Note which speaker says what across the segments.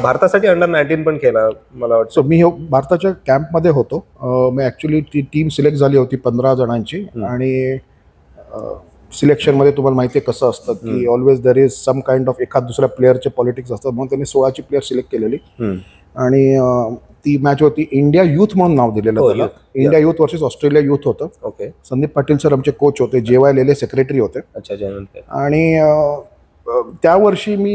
Speaker 1: भारतासाठी अंडर-19 पण खेळला मला वाटतं.
Speaker 2: सो मी भारताच्या कॅम्पमध्ये होतो. मी ॲक्च्युली ती टीम सिलेक्ट झाली होती 15 जणांची. आणि सिलेक्शनमध्ये तुम्हाला माहिती आहे कसं असतं की always there is some kind of एखाद दुसऱ्या प्लेअरचे पॉलिटिक्स असतात, म्हणून त्यांनी 16ची प्लेअर सिलेक्ट केलेली. आणि ती मॅच होती इंडिया युथ म्हणून नाव दिलेलं त्याला. India youth versus Australia youth होतं.
Speaker 1: ओके.
Speaker 2: संदीप पाटील सर आमचे कोच होते, JY लेले सेक्रेटरी होते. आणि त्या वर्षी मी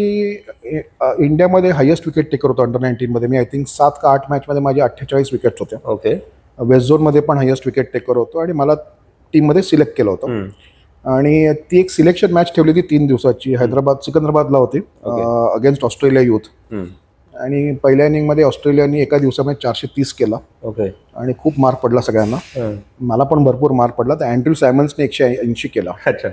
Speaker 2: इंडियामध्ये हायेस्ट विकेट टेकर होतो अंडर-19 मध्ये. मी आय थिंक 7 का 8 मॅचमध्ये माझे 48 विकेट्स होते.
Speaker 1: ओके.
Speaker 2: वेस्ट झोनमध्ये पण हायेस्ट विकेट टेकर होतो आणि मला टीममध्ये सिलेक्ट केलं होतं. आणि ती एक सिलेक्शन मॅच ठेवली होती 3 दिवसाची. सिकंदराबादला होती अगेन्स्ट ऑस्ट्रेलिया युथ. आणि पहिल्या इनिंगमध्ये ऑस्ट्रेलियाने एका दिवसामध्ये 430 केला.
Speaker 1: ओके.
Speaker 2: आणि खूप मार्क पडला सगळ्यांना. मला पण भरपूर मार्क पडला. तर अँड्र्यू सायमन्सने 180 केला.
Speaker 1: अच्छा.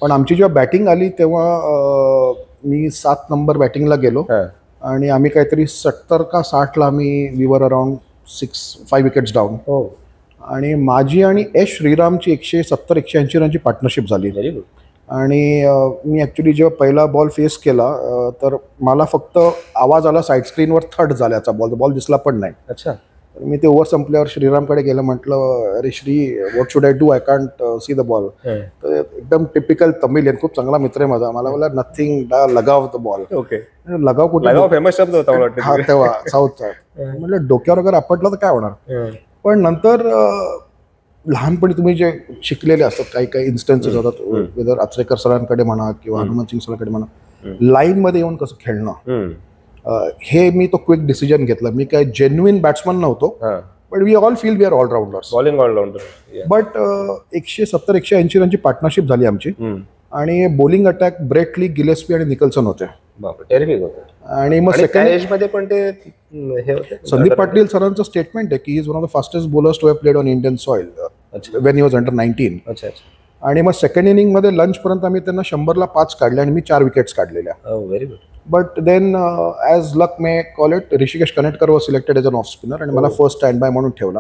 Speaker 2: पण आमची जेव्हा बॅटिंग आली तेव्हा मी 7 नंबर बॅटिंगला गेलो. आणि आम्ही काहीतरी 70 का 60ला आम्ही we were around 5 wickets down. आणि माझी आणि एस श्रीरामची 170-180 रनची पार्टनरशिप झाली.
Speaker 1: Very good.
Speaker 2: आणि मी ॲक्च्युली जेव्हा पहिला बॉल फेस केला तर मला फक्त आवाज आला साईड स्क्रीनवर थर्ड झाल्याचा. बॉल दिसला पण नाही.
Speaker 1: अच्छा.
Speaker 2: मी ते ओव्हर संपल्यावर श्रीरामकडे गेलं, म्हटलं अरे Shri, what should I do, I can't see the ball. तर एकदम टिपिकल तमिलियन, खूप चांगला मित्र आहे माझा. मला बोला नथिंग लगाव द बॉल.
Speaker 1: ओके.
Speaker 2: लगाव कुठे,
Speaker 1: लगाव फेमस शब्द होता मला वाटतं.
Speaker 2: हा तेव्हा साऊथचा. म्हटलं डोक्यावर वगैरे आपटलं तर काय होणार. पण नंतर लहानपणी तुम्ही जे शिकलेले असतात काही काही इन्स्टन्सेस होतात, वेदर आचरेकर सरांकडे म्हणा किंवा हनुमान सिंग सरांकडे म्हणा, लाईनमध्ये येऊन कसं खेळणं, हे मी तो क्विक डिसिजन घेतला. मी काय जेन्युइन बॅट्समन नव्हतो, but we all feel we are allrounders.
Speaker 1: Bowling allrounder.
Speaker 2: But 170-180 रनची पार्टनरशिप झाली आमची. आणि bowling attack Brett Lee, Gillespie आणि निकल्सन होते.
Speaker 1: टेरिफिक होते.
Speaker 2: आणि मग सेकंड
Speaker 1: एजमध्ये पण ते हे होते.
Speaker 2: संदीप पाटील सरांचं स्टेटमेंट आहे की he is one of the fastest bowlers to have played on Indian soil when he was under nineteen.
Speaker 1: अच्छा.
Speaker 2: आणि मग सेकंड इनिंगमध्ये लंचपर्यंत आम्ही त्यांना 100ला 5 काढले आणि मी 4 विकेट्स काढलेल्या.
Speaker 1: Very good.
Speaker 2: But then as luck may call it, Hrishikesh Kanitkar was selected as an off spinner आणि मला फर्स्ट स्टँड बाय म्हणून ठेवला.